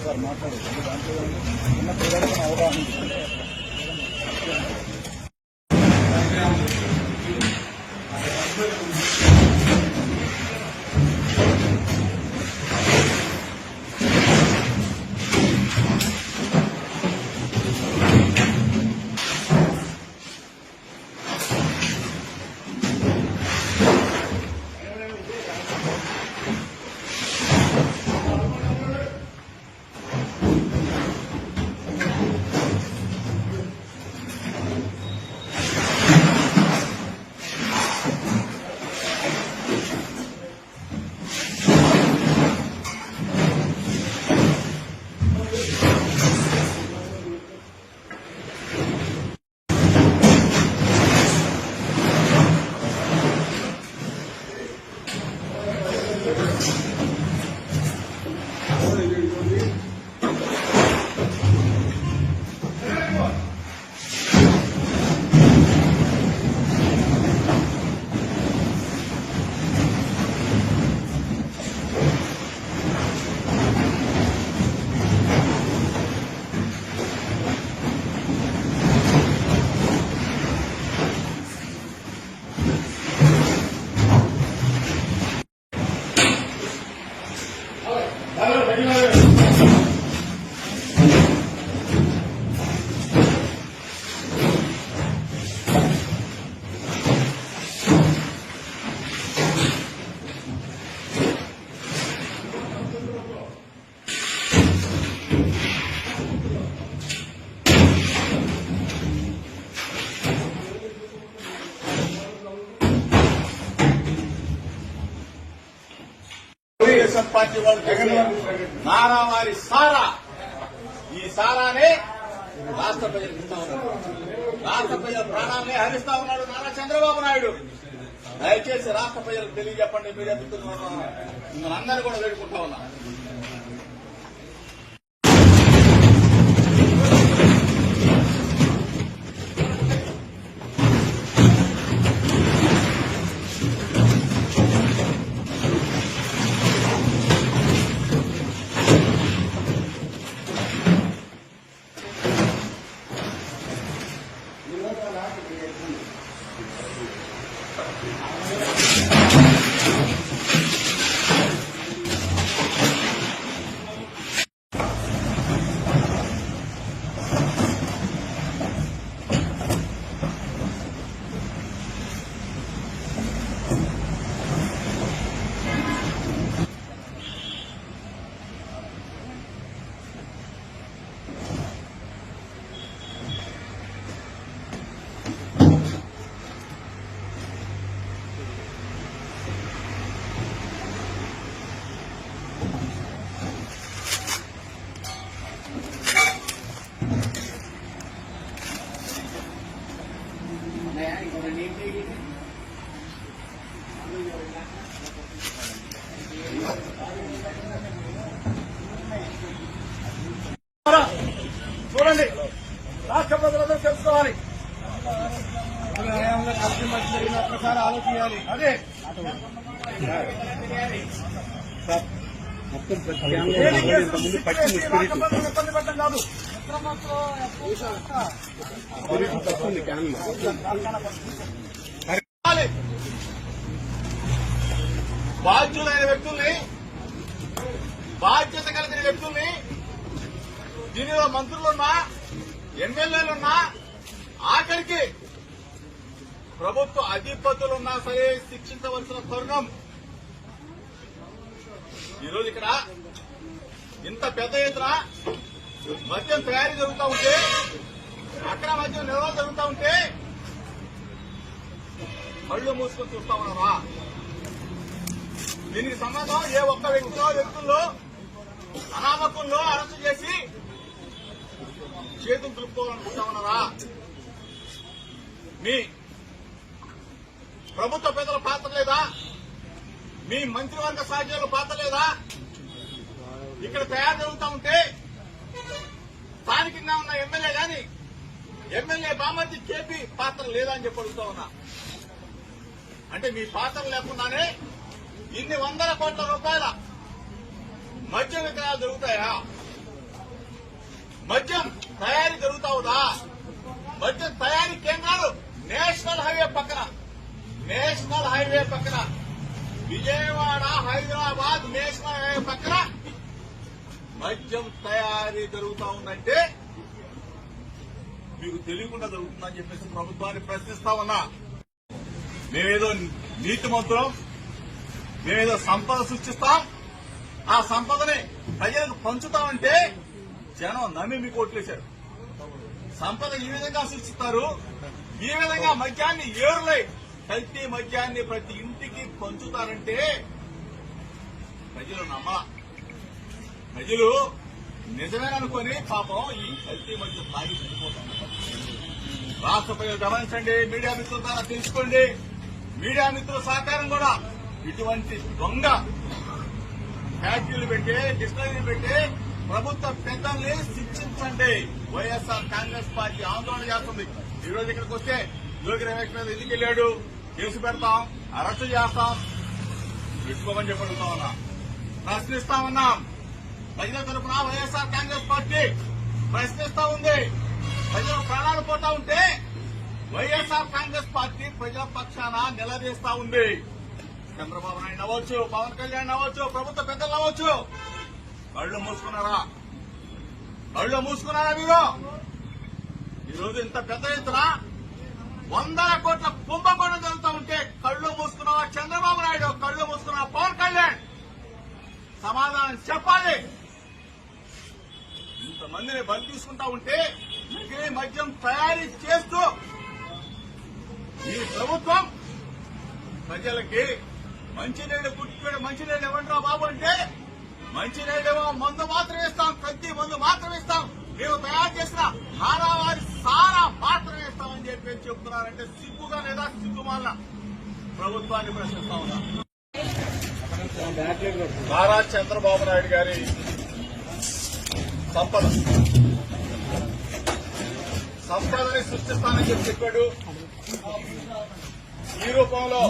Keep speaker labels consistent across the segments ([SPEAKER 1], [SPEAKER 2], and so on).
[SPEAKER 1] Sir మాట్లాడేది దాంట్లో ఉన్న ప్రజలకు అవగాహన
[SPEAKER 2] తెలుగుదేశం పార్టీ వాళ్ళు చేసే నారావారి సారా, ఈ సారానే రాష్ట్ర ప్రజలకు ఇస్తా ఉన్నారు. రాష్ట్ర ప్రజల ప్రాణాలనే హరిస్తా ఉన్నాడు నారా చంద్రబాబు నాయుడు. దయచేసి రాష్ట్ర ప్రజలకు తెలియజెప్పండి. మీడియా మిమ్మల్ని అందరూ కూడా వేడుకుంటా ఉన్నారు.
[SPEAKER 1] చూడండి, రాష్ట్ర ప్రజలందరూ తెలుసుకోవాలి. కలిసి మధ్య జరిగిన ఒక్కసారి ఆలోచించాలి. అదే ఇబ్బంది పెట్టడం కాదు.
[SPEAKER 2] బాధ్యులైన వ్యక్తుల్ని, బాధ్యత కలిగిన వ్యక్తుల్ని, దీనిలో మంత్రులున్నా, ఎమ్మెల్యేలున్నా, ఆఖరికి ప్రభుత్వ అధిపతులున్నా సరే శిక్షించవలసిన తరుణం. ఈరోజు ఇక్కడ ఇంత పెద్ద ఎత్తున మద్యం తయారీ జరుగుతూ ఉంటే, అక్కడ మద్యం నిల్వ జరుగుతూ ఉంటే కళ్ళు మూసుకొని చూస్తా ఉన్నారా? దీనికి సంబంధం ఏ ఒక్క వ్యక్తుల్లో అనామకుల్లో అరెస్టు చేసి చేతులు దులుపుకోవాలనుకుంటామన్నారా? మీ ప్రభుత్వ పెద్దల పాత్ర లేదా? మీ మంత్రివర్గ సహచరుల పాత్ర లేదా? ఇక్కడ తయారు జరుగుతూ ఉంటే స్థానికంగా ఉన్న ఎమ్మెల్యే గాని ఎమ్మెల్యే బామర్ది కేపీ పాత్ర లేదా అని చెప్పి అడుగుతా ఉన్నా. అంటే మీ పాత్ర లేకుండానే ఇన్ని వందల కోట్ల రూపాయల మద్యం విక్రయాలు జరుగుతాయా? మద్యం తయారీ జరుగుతావుదా? మద్యం తయారీ కేంద్రాలు నేషనల్ హైవే పక్కన విజయవాడ హైదరాబాద్ నేషనల్ హైవే పక్కన మద్యం తయారీ జరుగుతా ఉందంటే మీకు తెలియకుండా జరుగుతుందని చెప్పేసి ప్రభుత్వాన్ని ప్రశ్నిస్తా ఉన్నా. మేమేదో నీతిమంతులం, మేమేదో సంపద సృష్టిస్తాం, ఆ సంపదని ప్రజలకు పంచుతామంటే జనం నమ్మి మీకు ఓట్లేశారు. సంపద ఈ విధంగా సృష్టిస్తారు, ఈ విధంగా మద్యాన్ని ఏరులై కల్తీ మద్యాన్ని ప్రతి ఇంటికి పంచుతారంటే ప్రజలు నమ్మలా. ప్రజలు నిజమేననుకొని పాపం ఈ కల్తీ మద్యం తాగి చనిపోతారు. రాష్ట్ర ప్రజలు గమనించండి, మీడియా మిత్రుల ద్వారా తెలుసుకోండి. మీడియా మిత్రుల సహకారం కూడా ఇటువంటి దొంగ ఫ్యాక్టరీలు పెట్టి డిస్టరీలు పెట్టి ప్రభుత్వ పెద్దల్ని శిక్షించండి. వైఎస్ఆర్ కాంగ్రెస్ పార్టీ ఆందోళన చేస్తుంది. ఈ రోజు ఇక్కడికి వస్తే యోగి రమేష్ మీద ఎందుకు వెళ్ళాడు, కేసు పెడతాం, అరెస్టు చేస్తాం, పెట్టుకోమని చెప్పడుతా ఉన్నా, ప్రశ్నిస్తా ఉన్నాం. ప్రజల తరఫున వైఎస్ఆర్ కాంగ్రెస్ పార్టీ ప్రశ్నిస్తా ఉంది. ప్రజలు ప్రాణాలు పోతా ఉంటే వైఎస్ఆర్ కాంగ్రెస్ పార్టీ ప్రజల పక్షాన నిలదీస్తా ఉంది. చంద్రబాబు నాయుడు అవ్వచ్చు, పవన్ కళ్యాణ్ అవ్వచ్చు, ప్రభుత్వ పెద్దలు అవ్వచ్చు, కళ్ళు మూసుకున్నారా మీరు? ఈరోజు ఇంత పెద్ద ఎత్తున వందల కోట్ల కుంభకోణం జరుగుతూ ఉంటే కళ్ళు మూసుకున్నావా చంద్రబాబు నాయుడు, కళ్ళు మూసుకున్నావా పవన్ కళ్యాణ్? సమాధానం చెప్పాలి. ఇంతమందిని బలి తీసుకుంటా ఉంటే మిగిలిన మద్యం తయారీ చేస్తూ ఈ ప్రభుత్వం ప్రజలకి మంచినీళ్ళు గుర్తుపెట్టి మంచినీళ్ళు ఇవ్వండిరా బాబు అంటే మంచినీళ్ళేమో మందు మాత్రం ఇస్తాం, కల్తీ మందు మాత్రం ఇస్తాం, మేము తయారు చేసిన నారావారి సారా మాత్రం ఇస్తామని చెప్పి చెప్తున్నారంటే సిగ్గుగా లేదా సిగ్గుమాల ప్రభుత్వాన్ని ప్రశ్నిస్తా ఉన్నా. నారా చంద్రబాబు నాయుడు గారి సంపదని సృష్టిస్తానని చెప్పాడు. ఈ రూపంలో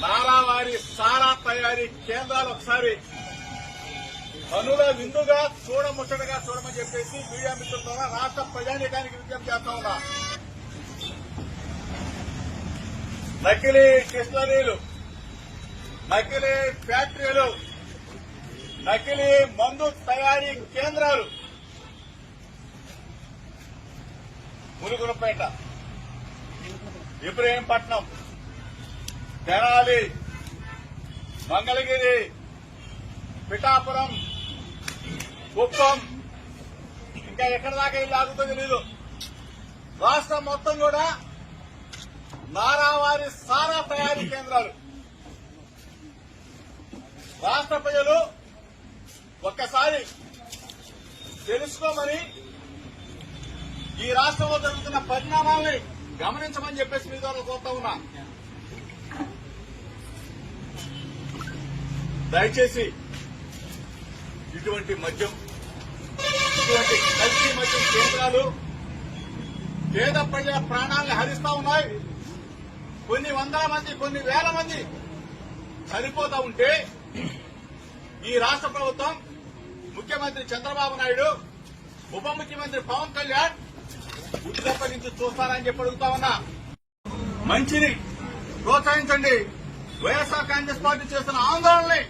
[SPEAKER 2] నారావారి సారా తయారీ కేంద్రాలు ఒకసారి కనుల విందుగా చూడముచ్చటగా చూడమని చెప్పేసి మీడియా మిత్రుల ద్వారా రాష్ట్ర ప్రజానీకానికి విజ్ఞప్తి చేస్తా ఉన్నా. నకిలీ డిస్టరీలు, నకిలీ ఫ్యాక్టరీలు, నకిలీ మందు తయారీ కేంద్రాలు ములుగులపేట, ఇబ్రహీంపట్నం, తెనాలి, మంగళగిరి, పిఠాపురం, కుప్పం, ఇంకా ఎక్కడ దాకా ఇల్లు ఆగుతుందో తెలీదు. రాష్ట్రం మొత్తం కూడా నారావారి సారా తయారీ కేంద్రాలు. రాష్ట్ర ప్రజలు ఒక్కసారి తెలుసుకోమని, ఈ రాష్ట్రంలో జరుగుతున్న పరిణామాల్ని గమనించమని చెప్పేసి మీ ద్వారా కోరుతా ఉన్నా. దయచేసి ఇటువంటి మద్యం, ఇటువంటి కల్తీ మద్యం కేంద్రాలు పేద ప్రజల ప్రాణాలను హరిస్తా ఉన్నాయి. కొన్ని వందల మంది, కొన్ని వేల మంది చనిపోతా ఉంటే ఈ రాష్ట్ర ప్రభుత్వం, ముఖ్యమంత్రి చంద్రబాబు నాయుడు, ఉప ముఖ్యమంత్రి పవన్ కళ్యాణ్ ఉద్యోగ నుంచి చూస్తారని చెప్పి అడుగుతా ఉన్నా. మంచిని ప్రోత్సహించండి. వైఎస్ఆర్ కాంగ్రెస్ పార్టీ చేస్తున్న ఆందోళనని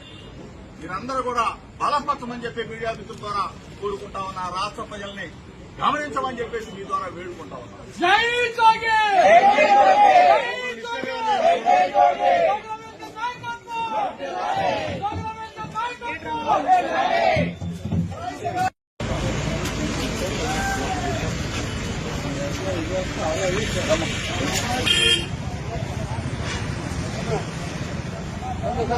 [SPEAKER 2] మీరందరూ కూడా బలపరచమని చెప్పి మీడియా మిత్రుల ద్వారా కోరుకుంటా ఉన్నా. రాష్ట్ర ప్రజల్ని గమనించమని చెప్పేసి మీ ద్వారా వేడుకుంటా ఉన్నా.
[SPEAKER 3] జై జోగి! జై జోగి!